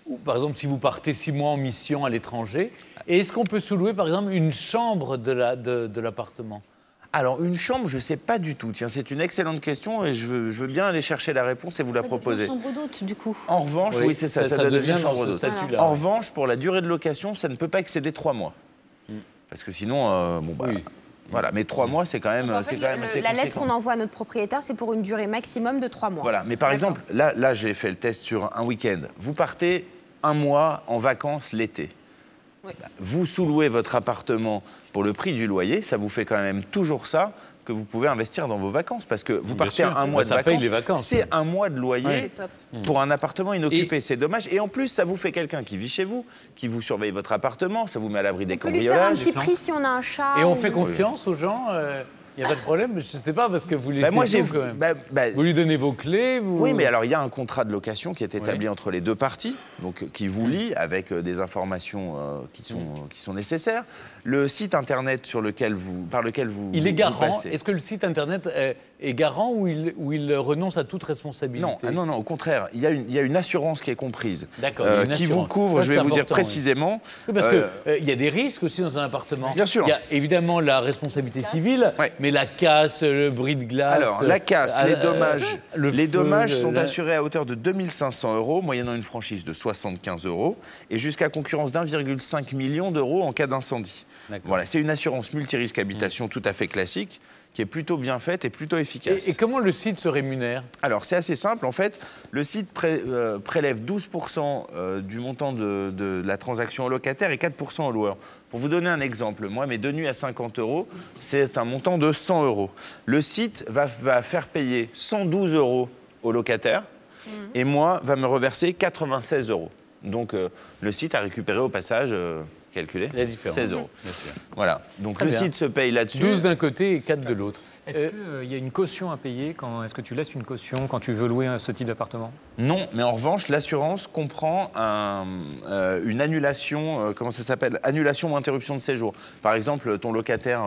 ou, par exemple, si vous partez 6 mois en mission à l'étranger. Et est-ce qu'on peut sous-louer, par exemple, une chambre de l'appartement? Alors, une chambre, je ne sais pas du tout. Tiens, c'est une excellente question et je veux bien aller chercher la réponse et vous la proposer. Ça devient chambre d'hôte, du coup. En revanche, oui, c'est ça, ça devient chambre d'hôte. Voilà. En revanche, pour la durée de location, ça ne peut pas excéder 3 mois. Parce que sinon, oui. Voilà, mais 3 mois, c'est quand même, en fait, la lettre qu'on envoie à notre propriétaire, c'est pour une durée maximum de 3 mois. Voilà, mais par exemple, là j'ai fait le test sur un week-end. Vous partez 1 mois en vacances l'été. Oui. Vous sous-louez votre appartement pour le prix du loyer, ça vous fait quand même toujours ça que vous pouvez investir dans vos vacances. Parce que vous partez un mois de vacances, c'est 1 mois de loyer pour un appartement inoccupé. C'est dommage. Et en plus, ça vous fait quelqu'un qui vit chez vous, qui vous surveille votre appartement, ça vous met à l'abri des cambriolages. On peut lui faire un petit prix si on a un chat. Et on fait confiance aux gens il n'y a pas de problème, je ne sais pas, parce que vous laissez tout quand même. Vous lui donnez vos clés, Oui, mais alors il y a un contrat de location qui est établi entre les 2 parties, donc qui vous lie avec des informations qui sont nécessaires. Le site internet par lequel vous Il est garant. Passez. Est-ce que le site internet est garant ou il renonce à toute responsabilité? Non, non, au contraire. Il y a une assurance qui est comprise, qui vous couvre, ça, je vais vous dire précisément. Oui, parce qu'il y a des risques aussi dans un appartement. Bien sûr. Il y a évidemment la responsabilité civile, mais la casse, le bris de glace... Alors, la casse, les dommages sont assurés à hauteur de 2 500 €, moyennant une franchise de 75 €, et jusqu'à concurrence d'1,5 million d'euros en cas d'incendie. Voilà, c'est une assurance multirisque habitation tout à fait classique, qui est plutôt bien faite et plutôt efficace. Et comment le site se rémunère? Alors, c'est assez simple. En fait, le site prélève 12% du montant de la transaction au locataire et 4% au loueur. Pour vous donner un exemple, moi, mes 2 nuits à 50 €, c'est un montant de 100 €. Le site va faire payer 112 € au locataire et moi, va me reverser 96 €. Donc, le site a récupéré au passage... calculé, la différence. 16 €. Bien sûr. Voilà, donc le site se paye là-dessus. 12 d'un côté et 4 de l'autre. Est-ce qu'il y a une caution à payer est-ce que tu laisses une caution quand tu veux louer ce type d'appartement? Non, mais en revanche, l'assurance comprend une annulation, comment ça s'appelle? Annulation ou interruption de séjour. Par exemple, ton locataire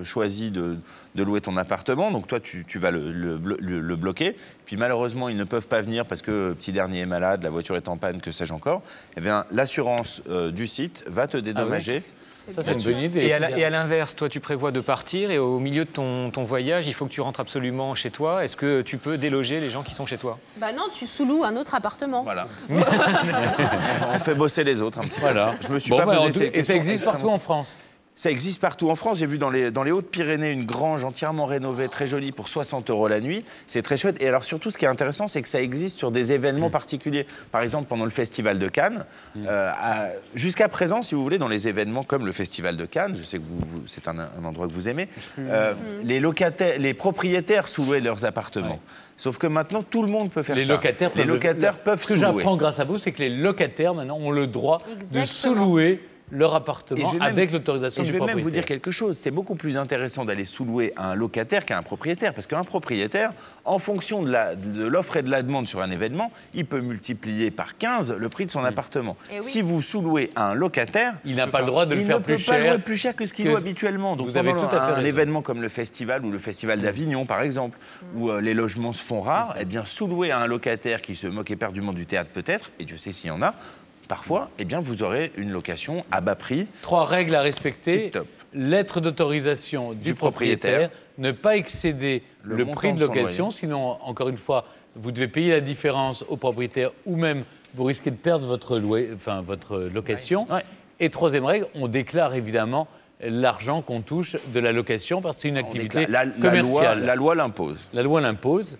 choisit de louer ton appartement, donc toi, tu vas le bloquer. Puis malheureusement, ils ne peuvent pas venir parce que le petit dernier est malade, la voiture est en panne, que sais-je encore. Eh bien, l'assurance du site va te dédommager. Ça, c'est une bonne idée. Et à l'inverse, toi, tu prévois de partir et au milieu de ton voyage, il faut que tu rentres absolument chez toi. Est-ce que tu peux déloger les gens qui sont chez toi? Bah non, tu sous-loues un autre appartement. Voilà. On fait bosser les autres un petit peu. Voilà. Je me suis pas posé ces questions. Et ça existe partout en France? Ça existe partout en France. J'ai vu dans les Hautes-Pyrénées une grange entièrement rénovée, très jolie, pour 60 € la nuit. C'est très chouette. Et alors surtout, ce qui est intéressant, c'est que ça existe sur des événements particuliers. Par exemple, pendant le Festival de Cannes. Jusqu'à présent, si vous voulez, dans les événements comme le Festival de Cannes, je sais que c'est un endroit que vous aimez, les propriétaires sous-louaient leurs appartements. Sauf que maintenant, tout le monde peut faire ça. Les locataires peuvent sous-louer. Ce que j'apprends grâce à vous, c'est que les locataires, maintenant, ont le droit de sous-louer leur appartement avec l'autorisation du propriétaire. Je vais même vous dire quelque chose, c'est beaucoup plus intéressant d'aller sous-louer à un locataire qu'à un propriétaire, parce qu'un propriétaire, en fonction de l'offre et de la demande sur un événement, il peut multiplier par 15 le prix de son appartement. Si vous sous-louez à un locataire, il n'a pas le droit de le faire plus cher. Il ne peut pas louer plus cher que ce qu'il loue habituellement. Donc, vous avez tout à fait un événement comme le festival ou le festival d'Avignon, par exemple, où les logements se font rares, eh bien, sous-louer à un locataire qui se moque éperdument du théâtre peut-être, et Dieu sait s'il y en a, parfois, eh bien, vous aurez une location à bas prix. 3 règles à respecter. Lettre d'autorisation du propriétaire. Ne pas excéder le prix de location. Sinon, encore une fois, vous devez payer la différence au propriétaire ou même vous risquez de perdre votre location. Et 3e règle, on déclare évidemment l'argent qu'on touche de la location parce que c'est une activité commerciale. La loi l'impose. La loi l'impose.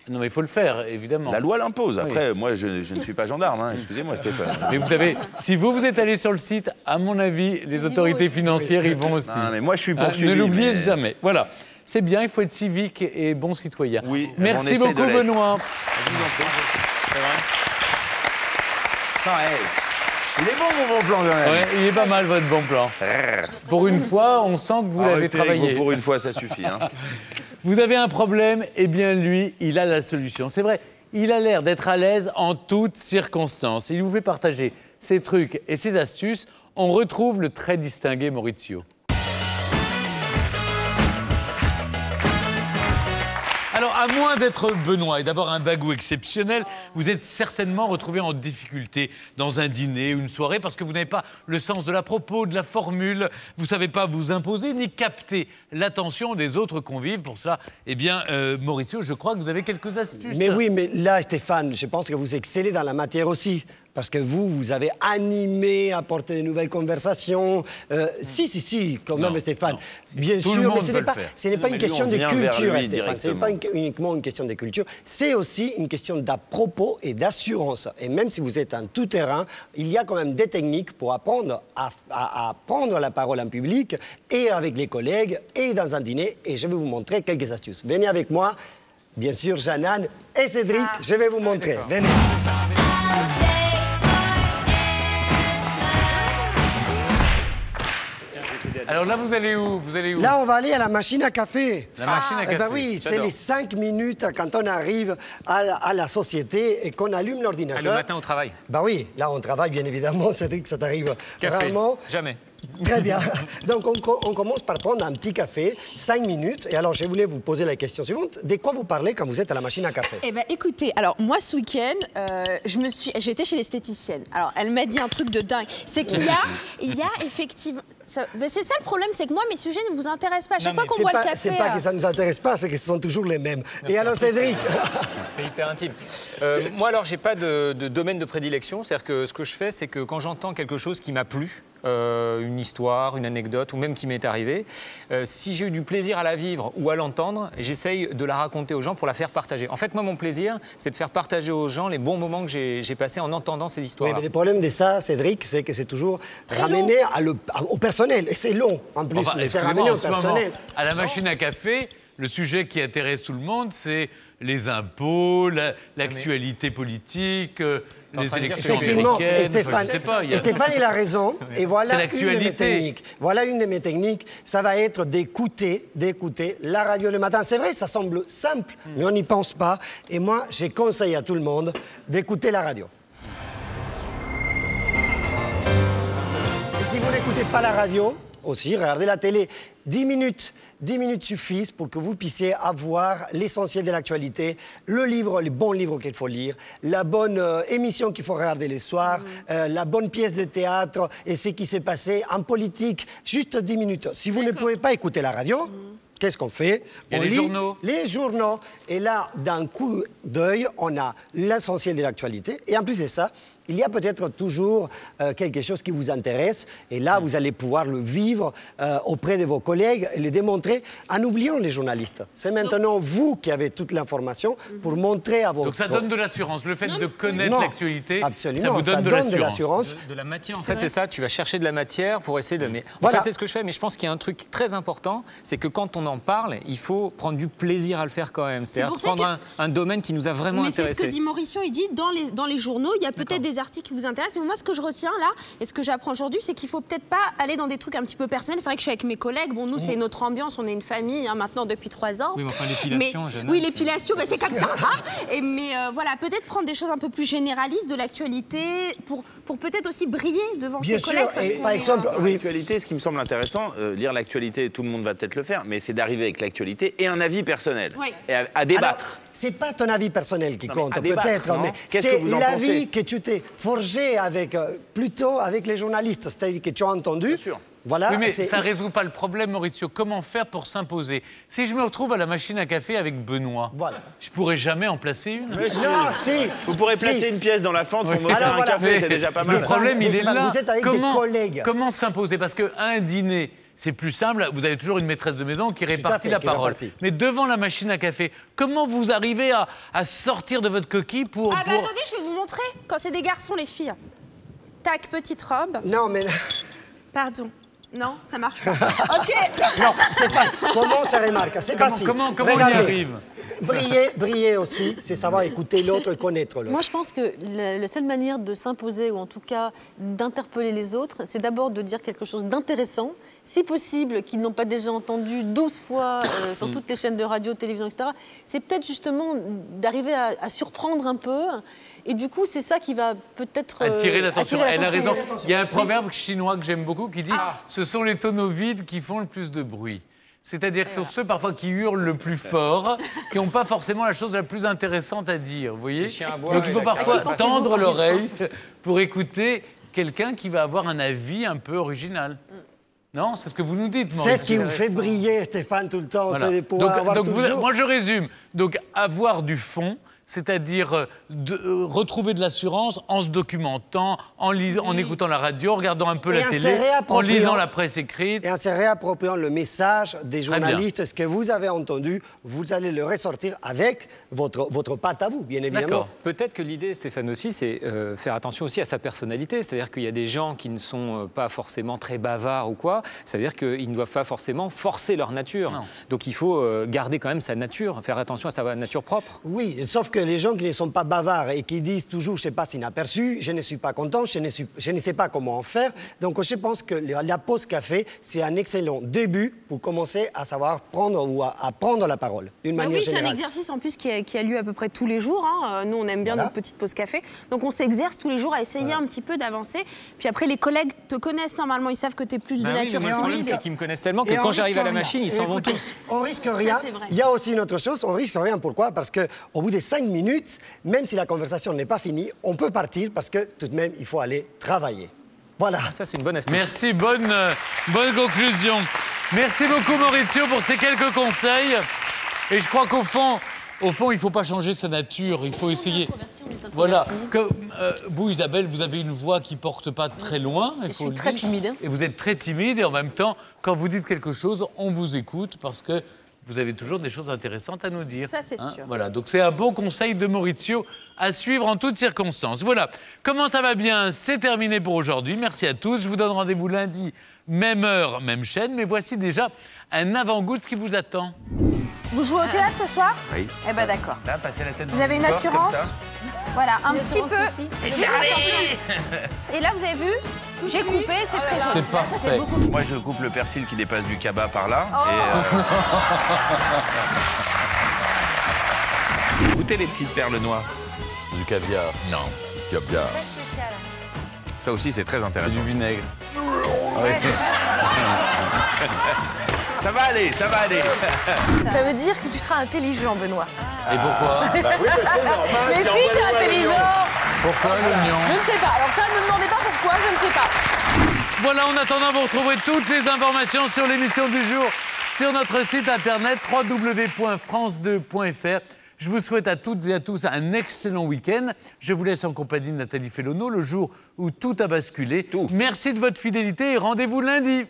Non, mais il faut le faire, évidemment. La loi l'impose. Après, moi, je ne suis pas gendarme. Hein. Excusez-moi, Stéphane. Mais vous savez, si vous êtes allé sur le site, à mon avis, les autorités financières y vont aussi. Non, mais moi, je suis poursuivi. Ne l'oubliez jamais. Voilà. C'est bien, il faut être civique et bon citoyen. Oui, merci beaucoup, Benoît. Je vous en prie. C'est vrai. Il est bon, mon bon plan, quand même. Ouais, il est pas mal, votre bon plan. Pour une fois, on sent que vous l'avez travaillé. Pour une fois, ça suffit. Hein. Vous avez un problème, eh bien, lui, il a la solution. C'est vrai, il a l'air d'être à l'aise en toutes circonstances. Il vous fait partager ses trucs et ses astuces. On retrouve le très distingué Maurizio. Alors, à moins d'être Benoît et d'avoir un bagou exceptionnel, vous êtes certainement retrouvé en difficulté dans un dîner ou une soirée parce que vous n'avez pas le sens de la propos, de la formule, vous ne savez pas vous imposer ni capter l'attention des autres convives. Pour ça, eh bien, Maurizio, je crois que vous avez quelques astuces. Mais oui, mais là, Stéphane, je pense que vous excellez dans la matière aussi. Parce que vous avez animé, apporté de nouvelles conversations. Si, quand même, Stéphane. Non. Bien Tout sûr, mais ce n'est pas une lui, question on de vient culture, vers lui Stéphane. Ce n'est pas uniquement une question de culture. C'est aussi une question d'à-propos et d'assurance. Et même si vous êtes en tout terrain, il y a quand même des techniques pour apprendre à prendre la parole en public et avec les collègues et dans un dîner. Et je vais vous montrer quelques astuces. Venez avec moi. Bien sûr, Jeanne et Cédric, je vais vous montrer. Venez. Alors là, vous allez où? Là, on va aller à la machine à café. La machine à café. Eh ben oui, c'est les 5 minutes quand on arrive à la société et qu'on allume l'ordinateur. Le matin au travail. Bah oui, là, on travaille, bien évidemment. Cédric, ça t'arrive rarement. Jamais. Très bien. Donc, on commence par prendre un petit café, 5 minutes. Et alors, je voulais vous poser la question suivante. De quoi vous parlez quand vous êtes à la machine à café? Eh bien, écoutez, alors, moi, ce week-end, j'étais chez l'esthéticienne. Alors, elle m'a dit un truc de dingue. C'est qu'il y a effectivement... C'est ça le problème, c'est que moi, mes sujets ne vous intéressent pas. Chaque fois qu'on boit le café... C'est pas que ça ne nous intéresse pas, c'est que ce sont toujours les mêmes. Et alors, Cédric? C'est hyper intime. Moi, alors, j'ai pas de domaine de prédilection. C'est-à-dire que ce que je fais, c'est que quand j'entends quelque chose qui m'a plu, une histoire, une anecdote, ou même qui m'est arrivé, si j'ai eu du plaisir à la vivre ou à l'entendre, j'essaye de la raconter aux gens pour la faire partager. En fait, moi, mon plaisir, c'est de faire partager aux gens les bons moments que j'ai passés en entendant ces histoires-là. Oui, mais le problème de ça, Cédric, c'est que c'est toujours ramené au personnel. Et c'est long, en plus, Enfin, mais c'est ramené au personnel. À la machine à café, le sujet qui intéresse tout le monde, c'est les impôts, l'actualité politique, les élections Effectivement, américaines. et Stéphane, je sais pas, et Stéphane, il a raison. Et voilà C'est une de mes techniques. Voilà une de mes techniques. Ça va être d'écouter la radio le matin. C'est vrai, ça semble simple, mais on n'y pense pas. Et moi, je conseille à tout le monde d'écouter la radio. Et si vous n'écoutez pas la radio, aussi, regardez la télé. 10 minutes suffisent pour que vous puissiez avoir l'essentiel de l'actualité, les bons livres qu'il faut lire, la bonne émission qu'il faut regarder le soir, la bonne pièce de théâtre et ce qui s'est passé en politique. Juste 10 minutes. Si vous ne pouvez pas écouter la radio, qu'est-ce qu'on fait? On lit les journaux. Et là, d'un coup d'œil, on a l'essentiel de l'actualité. Et en plus de ça, il y a peut-être toujours quelque chose qui vous intéresse. Et là, vous allez pouvoir le vivre auprès de vos collègues et le démontrer en oubliant les journalistes. C'est maintenant vous qui avez toute l'information pour montrer à votre... Donc ça donne de l'assurance. Le fait de connaître l'actualité, ça vous donne de l'assurance. De la matière, en fait, c'est ça. Tu vas chercher de la matière pour essayer de... Mais en Voilà. fait, c'est ce que je fais. Mais je pense qu'il y a un truc très important, c'est que quand on en parle, il faut prendre du plaisir à le faire quand même. C'est-à-dire prendre un domaine qui nous a vraiment intéressés. Mais c'est ce que dit Mauricio, il dit, dans les journaux, il y a peut-être des articles qui vous intéressent. Mais moi, ce que je retiens là, et ce que j'apprends aujourd'hui, c'est qu'il faut peut-être pas aller dans des trucs un petit peu personnels. C'est vrai que je suis avec mes collègues. Bon, nous, c'est notre ambiance. On est une famille maintenant depuis 3 ans. Oui, mais enfin, l'épilation, oui, l'épilation, c'est comme ça. Mais voilà, peut-être prendre des choses un peu plus généralistes de l'actualité pour peut-être aussi briller devant ses collègues. Et par exemple, l'actualité, ce qui me semble intéressant, lire l'actualité, tout le monde va peut-être le faire, mais c'est d'arriver avec l'actualité et un avis personnel. Et à débattre. C'est pas ton avis personnel qui compte, peut-être, mais qu'est-ce que vous en pensez? C'est l'avis que tu t'es forgé plutôt avec les journalistes, c'est-à-dire que tu as entendu. Bien sûr. Voilà, oui, mais ça ne résout pas le problème, Maurizio. Comment faire pour s'imposer? Si je me retrouve à la machine à café avec Benoît, je ne pourrais jamais en placer une. Non, si. Vous pourrez placer une pièce dans la fente pour m'offrir un café, c'est déjà pas mal. Le problème, il est là. Vous êtes avec des collègues. Comment s'imposer? Parce qu'à un dîner, c'est plus simple, vous avez toujours une maîtresse de maison qui répartit la parole. Mais devant la machine à café, comment vous arrivez à sortir de votre coquille pour... Ah bah attendez, je vais vous montrer. Quand c'est des garçons, les filles. Tac, petite robe. Non, mais... Pardon. Non, ça marche pas. OK. Non, c'est pas... Comment ça remarque? C'est facile. Comment on y arrive? Briller aussi, c'est savoir écouter l'autre et connaître l'autre. Moi, je pense que la seule manière de s'imposer, ou en tout cas d'interpeller les autres, c'est d'abord de dire quelque chose d'intéressant, si possible, qu'ils n'ont pas déjà entendu 12 fois sur toutes les chaînes de radio, télévision, etc. C'est peut-être justement d'arriver à surprendre un peu. Et du coup, c'est ça qui va peut-être... attirer l'attention. Elle a raison. Il y a un proverbe chinois que j'aime beaucoup qui dit « Ce sont les tonneaux vides qui font le plus de bruit ». C'est-à-dire que ce sont ceux parfois qui hurlent le plus fort, qui n'ont pas forcément la chose la plus intéressante à dire, vous voyez? Donc il faut parfois tendre l'oreille pour écouter quelqu'un qui va avoir un avis un peu original. Non, c'est ce que vous nous dites, Maurice. C'est ce qui vous fait briller, Stéphane, tout le temps. Voilà. C'est de pouvoir avoir toujours... Moi, je résume. Donc, avoir du fond, c'est-à-dire retrouver de l'assurance en se documentant, en écoutant la radio, en regardant un peu la télé, en lisant la presse écrite. Et en se réappropriant le message des journalistes, ce que vous avez entendu, vous allez le ressortir avec votre patte à vous, bien évidemment. Peut-être que l'idée, Stéphane, aussi, c'est faire attention aussi à sa personnalité. C'est-à-dire qu'il y a des gens qui ne sont pas forcément très bavards ou quoi. C'est-à-dire qu'ils ne doivent pas forcément forcer leur nature. Non. Donc il faut garder quand même sa nature, faire attention à sa nature propre. Oui, sauf que les gens qui ne sont pas bavards et qui disent toujours je passe inaperçu, je ne suis pas content, je ne sais pas comment en faire. Donc je pense que la pause café, c'est un excellent début pour commencer à savoir prendre ou à prendre la parole d'une manière générale. Oui, c'est un exercice en plus qui a lieu à peu près tous les jours. Hein. Nous, on aime bien notre petite pause café. Donc on s'exerce tous les jours à essayer un petit peu d'avancer. Puis après, les collègues te connaissent normalement, ils savent que tu es plus de nature timide. C'est qu'ils me connaissent tellement que quand j'arrive à la machine, ils s'en vont tous. On risque rien. Il y a aussi une autre chose, on risque rien. Pourquoi? Parce qu'au bout de 5 minutes, même si la conversation n'est pas finie, on peut partir parce que tout de même, il faut aller travailler. Voilà. Ça, c'est une bonne astuce. Merci, bonne conclusion. Merci beaucoup, Maurizio, pour ces quelques conseils. Et je crois qu'au fond, il ne faut pas changer sa nature, il faut essayer... Voilà. Vous, Isabelle, vous avez une voix qui ne porte pas très loin. Je suis très timide. Et vous êtes très timide et en même temps, quand vous dites quelque chose, on vous écoute parce que vous avez toujours des choses intéressantes à nous dire. Ça, c'est sûr. Voilà, donc c'est un bon conseil de Maurizio à suivre en toutes circonstances. Voilà, comment ça va bien? C'est terminé pour aujourd'hui. Merci à tous. Je vous donne rendez-vous lundi, même heure, même chaîne. Mais voici déjà un avant-goût de ce qui vous attend. Vous jouez au théâtre ce soir? Oui. Eh ben d'accord. Là, passer la tête Vous avez une assurance? Voilà, un petit peu. C'est Charlie. Et là, vous avez vu? J'ai coupé, c'est très joli. C'est parfait. Moi, je coupe le persil qui dépasse du cabas par là. Et goûtez les petites perles noires. Du caviar. Non. Caviar. Ça aussi, c'est très C'est intéressant. du vinaigre. Ça va aller, ça va aller. Ça veut dire que tu seras intelligent, Benoît. Et pourquoi? Oui, c'est normal. Mais si, t'es intelligent. Pourquoi l'oignon? Je ne sais pas. Alors ça, ne me demandez pas pourquoi, je ne sais pas. Voilà, en attendant, vous retrouverez toutes les informations sur l'émission du jour sur notre site internet www.france2.fr. Je vous souhaite à toutes et à tous un excellent week-end. Je vous laisse en compagnie de Nathalie Fellono, le jour où tout a basculé. Merci de votre fidélité et rendez-vous lundi.